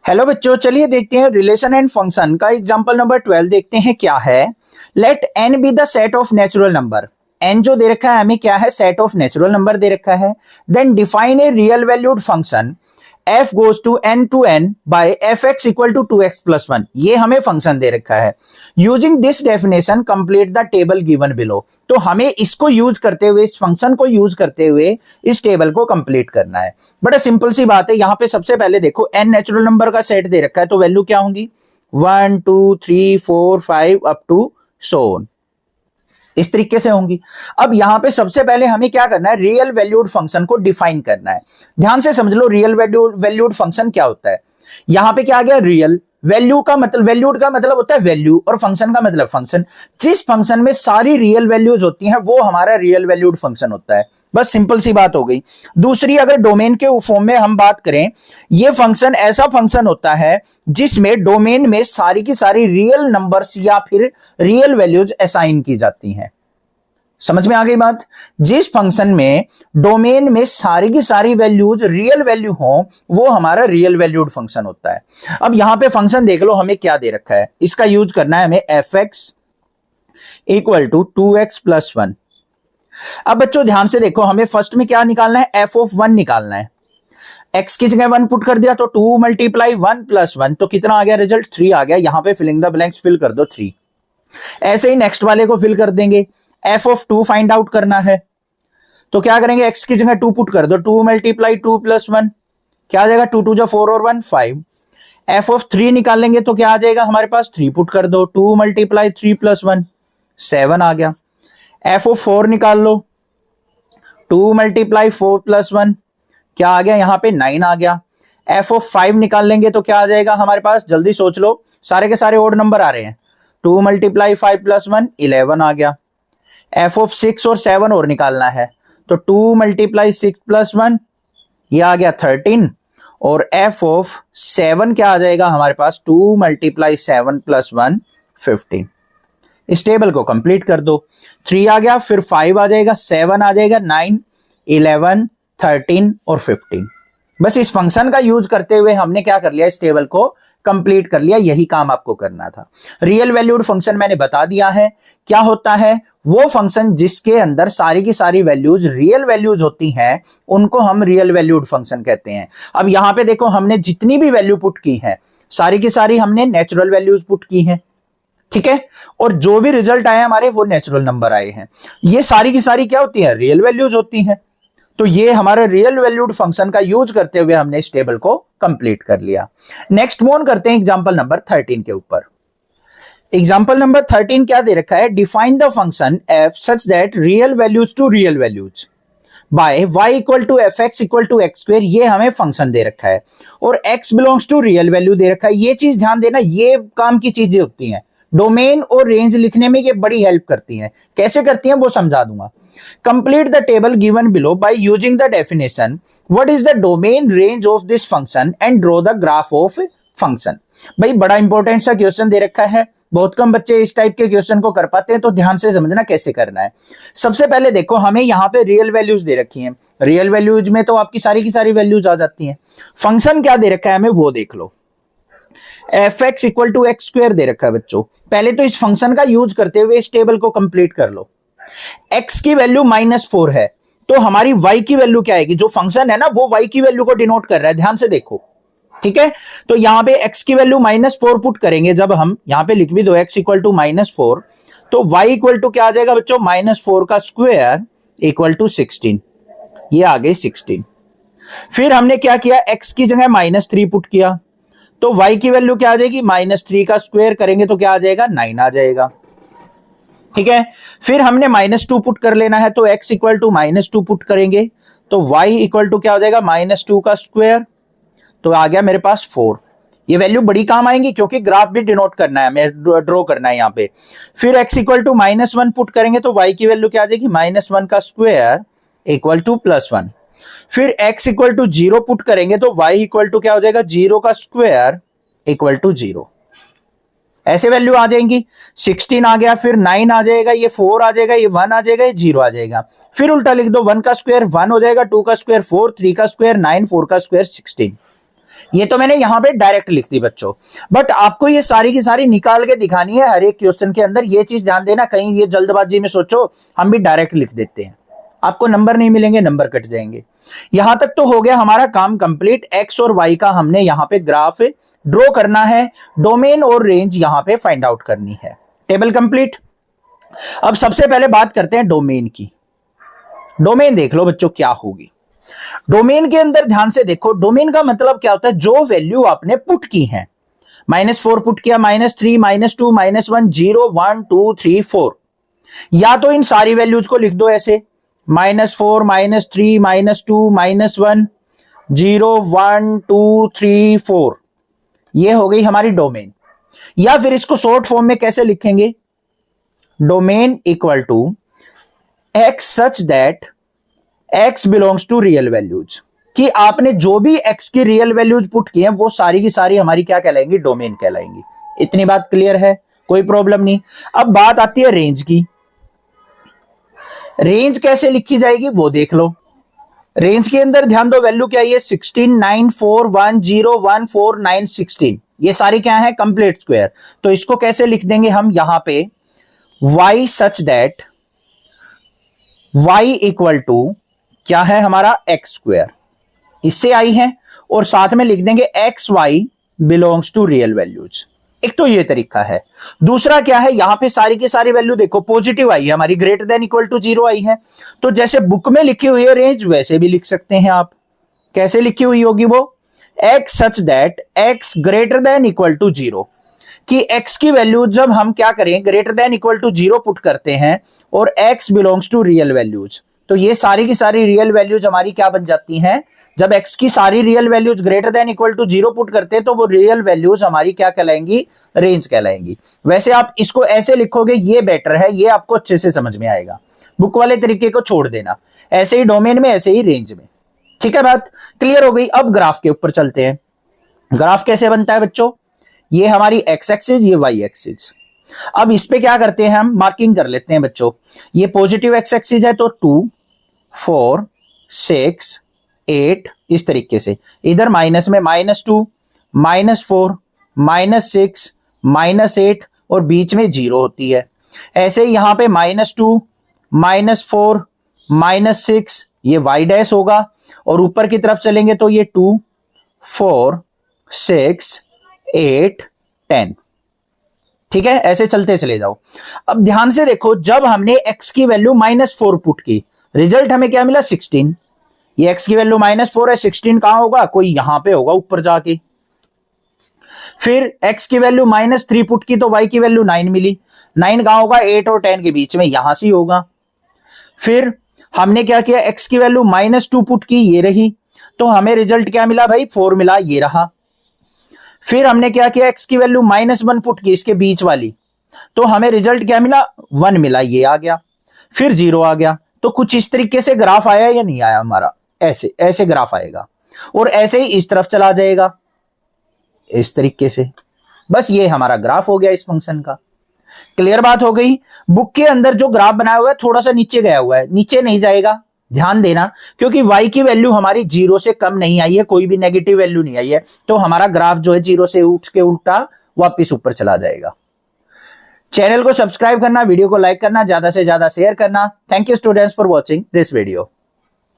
Hello बच्चों, चलिए देखते हैं रिलेशन एंड फंक्शन का एग्जांपल नंबर 12 देखते हैं क्या है। Let N be the set of natural number. N जो दे रखा है हमें क्या है, सेट ऑफ नेचुरल नंबर दे रखा है। Then define a real valued function f goes to n by fx equal to 2x plus 1। ये हमें फंक्शन दे रखा है। Using this definition complete the table given below. तो हमें इसको यूज करते हुए, इस फंक्शन को यूज करते हुए इस टेबल को कंप्लीट करना है। बड़ा सिंपल सी बात है। यहां पे सबसे पहले देखो n नेचुरल नंबर का सेट दे रखा है, तो वैल्यू क्या होंगी 1 2 3 4 5 अप टू सो ऑन, इस तरीके से होंगी। अब यहां पे सबसे पहले हमें क्या करना है, रियल वैल्यूड फंक्शन को डिफाइन करना है। ध्यान से समझ लो, रियल वैल्यूड फंक्शन क्या होता है। यहां पे क्या आ गया, रियल वैल्यू का मतलब, वैल्यूड का मतलब होता है वैल्यू, और फंक्शन का मतलब फंक्शन। जिस फंक्शन में सारी रियल वैल्यूज होती हैं वो हमारा रियल वैल्यूड फंक्शन होता है। बस सिंपल सी बात हो गई। दूसरी, अगर डोमेन के फॉर्म में हम बात करें, ये फंक्शन ऐसा फंक्शन होता है जिसमें डोमेन में सारी की सारी रियल नंबर्स या फिर रियल वैल्यूज असाइन की जाती हैं। समझ में आ गई बात। जिस फंक्शन में डोमेन में सारी की सारी वैल्यूज रियल वैल्यू हो वो हमारा रियल वैल्यूड फंक्शन होता है। अब यहां पे फंक्शन देख लो, हमें क्या दे रखा है, इसका यूज करना है हमें fx equal to 2x plus 1। अब बच्चों ध्यान से देखो, हमें फर्स्ट में क्या निकालना है, f ऑफ 1 निकालना है। x की जगह 1 पुट कर दिया तो 2 मल्टीप्लाई 1 प्लस 1, तो कितना आ गया रिजल्ट, 3 आ गया। यहां पे फिलिंग द ब्लैंक्स फिल कर दो 3। ऐसे ही नेक्स्ट वाले को फिल कर देंगे। f ऑफ 2 फाइंड आउट करना है, तो क्या करेंगे, x की जगह 2 पुट कर दो, 2 मल्टीप्लाई 2 प्लस 1, क्या आ जाएगा, 2 2 जो 4 और 1 5। f ऑफ 3 निकालेंगे तो क्या आ जाएगा हमारे पास, 3 पुट कर दो, 2 मल्टीप्लाई 3 प्लस 1 7 आ गया। f ऑफ 4 निकाल लो, 2 मल्टीप्लाई 4 प्लस 1, क्या आ गया, यहां पे 9 आ गया। f ऑफ 5 निकाल लेंगे तो क्या आ जाएगा हमारे पास, जल्दी सोच लो, सारे के सारे ओड नंबर आ रहे हैं। 2 मल्टीप्लाई 5 प्लस 1 11 आ गया। f ऑफ 6 और 7 और निकालना है, तो 2 मल्टीप्लाई 6 प्लस 1, ये आ गया 13, और f ऑफ 7 क्या आ जाएगा हमारे पास, 2 मल्टीप्लाई 7 प्लस 1 15। इस टेबल को कंप्लीट कर दो। 3 आ गया, फिर 5 आ जाएगा, 7 आ जाएगा, 9 11 13 और 15। बस इस फंक्शन का यूज करते हुए हमने क्या कर लिया, इस टेबल को कंप्लीट कर लिया। यही काम आपको करना था। रियल वैल्यूड फंक्शन मैंने बता दिया है क्या होता है। वो फंक्शन जिसके अंदर सारी की सारी वैल्यूज रियल वैल्यूज होती हैं उनको हम रियल वैल्यूड फंक्शन कहते हैं। अब यहां पे देखो, हमने जितनी भी वैल्यू पुट की है सारी की सारी हमने नेचुरल वैल्यूज पुट की हैं, ठीक है, और जो भी रिजल्ट आए हमारे वो नेचुरल नंबर आए हैं। ये सारी की सारी क्या होती है, रियल वैल्यूज होती हैं। तो ये हमारे रियल वैल्यूड फंक्शन का यूज करते हुए हमने इस टेबल को कंप्लीट कर लिया। नेक्स्ट मूव करते हैं एग्जांपल नंबर 13 के ऊपर। एग्जांपल नंबर 13 क्या दे रखा है, define the function f such that real values to real values by y equal to fx equal to x square. ये हमें फंक्शन दे रखा है और x belongs to real value दे रखा है। ये चीज ध्यान देना, ये काम की चीजें होती हैं। डोमेन और रेंज लिखने में ये बड़ी हेल्प करती हैं। कैसे करती हैं वो समझा दूंगा। Complete the table given below by using the definition what is the domain range of this function and draw the graph of function. भाई बड़ा इंपॉर्टेंट सा क्वेश्चन दे रखा है, बहुत कम बच्चे इस टाइप के क्वेश्चन को कर पाते हैं, तो ध्यान से समझना कैसे करना है। सबसे पहले देखो, हमें यहाँ पे रियल वैल्यूज दे रखी हैं। रियल वैल्यूज में तो आपकी सारी की सारी वैल्यूज आ जाती हैं। फंक्शन क्या दे रखा है हमें वो देख लो, fx equal to x square दे रखा है बच्चों। पहले तो इस फंक्शन का यूज करते हुए इस टेबल को कंप्लीट कर लो। x की वैल्यू -4 है, तो हमारी y की वैल्यू क्या आएगी, जो फंक्शन है ना वो y की वैल्यू को डिनोट कर रहा है, ध्यान से देखो, ठीक है। तो यहां पे x की वैल्यू -4 पुट करेंगे, जब हम यहां पे लिख भी दो x इक्वल टू -4, तो y इक्वल टू क्या आ जाएगा बच्चों, -4 का स्क्वायर इक्वल टू 16। ये आ गई 16। फिर हमने क्या किया, x की जगह -3 पुट किया, तो y की वैल्यू क्या आ जाएगी, -3 का स्क्वायर करेंगे तो क्या आ जाएगा, 9 आ जाएगा, ठीक है। फिर हमने -2 पुट कर लेना है, तो x इक्वल टू -2 पुट करेंगे तो y इक्वल टू क्या हो जाएगा, -2 का स्क्वायर, तो आ गया मेरे पास 4। ये वैल्यू बड़ी काम आएंगी क्योंकि ग्राफ भी डिनोट करना है, मैं ड्रॉ करना है यहाँ पे। फिर x इक्वल टू -1 पुट करेंगे तो y की वैल्यू क्या आ जाएगी, -1 का स्क्वायर इक्वल टू +1। फिर x इक्वल टू 0 पुट करेंगे तो y इक्वल टू क्या हो जाएगा, 0 का स्क्वायर इक्वल टू 0। ऐसे वैल्यू आ जाएंगी। 16 आ गया, फिर 9 आ जाएगा, ये 4 आ जाएगा, ये 1 आ जाएगा, ये 0 आ जाएगा। फिर उल्टा लिख दो, 1 का स्क्वायर 1 हो जाएगा, 2 का स्क्वायर 4, 3 का स्क्वायर 9, 4 का स्क्वायर 16। ये तो मैंने यहां पे डायरेक्ट लिख दी बच्चों, बट आपको ये सारी की सारी निकाल के दिखानी है हर एक क्वेश्चन के अंदर। ये चीज ध्यान देना, कहीं ये जल्दबाजी में सोचो हम भी डायरेक्ट लिख देते हैं, आपको नंबर नहीं मिलेंगे, नंबर कट जाएंगे। यहां तक तो हो गया हमारा काम कंप्लीट। एक्स और वाई का हमने यहां पे ग्राफ ड्रॉ करना है, डोमेन और रेंज यहां पे फाइंड आउट करनी है। Table complete. अब सबसे पहले बात करते हैं डोमेन की। डोमेन देख लो बच्चों क्या होगी। डोमेन के अंदर ध्यान से देखो, डोमेन का मतलब क्या होता है, जो वैल्यू आपने पुट की है। -4 पुट किया, -3, -2, -1, 0, 1, 2, 3, 4, या तो इन सारी वैल्यूज को लिख दो ऐसे, -4, -3, -2, -1, 0, 1, 2, 3, 4, ये हो गई हमारी डोमेन। या फिर इसको शॉर्ट फॉर्म में कैसे लिखेंगे, domain equal to x such that x belongs to real values, कि आपने जो भी x की रियल वैल्यूज पुट की हैं वो सारी की सारी हमारी क्या कहलाएंगी, डोमेन कहलाएंगी। इतनी बात क्लियर है, कोई प्रॉब्लम नहीं। अब बात आती है रेंज की। रेंज कैसे लिखी जाएगी वो देख लो। रेंज के अंदर ध्यान दो, वैल्यू क्या है, 16, 9, 4, 1, 0, 1, 4, 9, 16, ये सारी क्या है, कंप्लीट स्क्वायर। तो इसको कैसे लिख देंगे हम यहां पे, y such that y equal to क्या है हमारा, एक्स स्क्वायर, इससे आई है, और साथ में लिख देंगे X Y belongs to real values. एक तो ये तरीका है। दूसरा क्या है, यहां पे सारी की सारी वैल्यू देखो पॉजिटिव आई है हमारी, ग्रेटर देन इक्वल टू 0 आई है, तो जैसे बुक में लिखी हुई है रेंज वैसे भी लिख सकते हैं आप। कैसे लिखी हुई होगी वो, X such that X greater than equal to 0, कि x की वैल्यू जब हम क्या करें, greater than equal to 0 put करते हैं और x belongs to real values, तो ये सारी की सारी रियल वैल्यूज हमारी क्या बन जाती हैं, जब x की सारी real values greater than equal to 0 put करते हैं तो वो रियल वैल्यूज हमारी क्या कहलाएंगी, रेंज कहलाएंगी। वैसे आप इसको ऐसे लिखोगे ये बेटर है, ये आपको अच्छे से समझ में आएगा, बुक वाले तरीके को छोड़ देना, ऐसे ही डोमेन में ऐसे ही रेंज में। ठीक है, बात क्लियर हो गई। अब ग्राफ के ऊपर चलते हैं। ग्राफ कैसे बनता है बच्चों, ये हमारी x एक्सिस, ये y एक्सिस। अब इस पे क्या करते हैं हम, मार्किंग कर लेते हैं बच्चों। ये पॉजिटिव x एक्सिस है तो 2, 4, 6, 8 इस तरीके से, इधर माइनस में -2, -4, -6, -8 और बीच में 0 होती है। ऐसे ही यहां पे -2, -4, -6 ये y डैश होगा, और ऊपर की तरफ चलेंगे तो ये 2, 4, 6, 8, 10। ठीक है, ऐसे चलते चले जाओ। अब ध्यान से देखो, जब हमने x की वैल्यू -4 पुट की, रिजल्ट हमें क्या मिला, 16। ये x की वैल्यू -4 है, 16 कहां होगा, कोई यहां पे होगा ऊपर जाके। फिर x की वैल्यू -3 पुट की तो y की वैल्यू 9 मिली, 9 कहां होगा, 8 और 10 के बीच में, यहां से होगा। फिर हमने क्या किया, x की वैल्यू -2 पुट की, ये रही, तो हमें रिजल्ट क्या मिला भाई, 4 मिला, ये रहा। फिर हमने क्या किया, x की वैल्यू -1 पुट की, इसके बीच वाली, तो हमें रिजल्ट क्या मिला, 1 मिला, ये आ गया। फिर 0 आ गया। तो कुछ इस तरीके से ग्राफ आया या नहीं आया हमारा, ऐसे ऐसे ग्राफ आएगा, और ऐसे ही इस तरफ चला जाएगा इस तरीके से। बस ये हमारा ग्राफ हो गया इस फंक्शन का। क्लियर बात हो गई। बुक के अंदर जो ग्राफ बनाया हुआ है थोड़ा सा नीचे गया हुआ है, नीचे नहीं जाएगा, ध्यान देना, क्योंकि y की वैल्यू हमारी 0 से कम नहीं आई है, कोई भी नेगेटिव वैल्यू नहीं आई है, तो हमारा ग्राफ जो है 0 से उठ के उल्टा वापस ऊपर चला जाएगा। चैनल को सब्सक्राइब करना, वीडियो को लाइक करना, ज्यादा से ज्यादा शेयर करना। Thank you students for watching this video.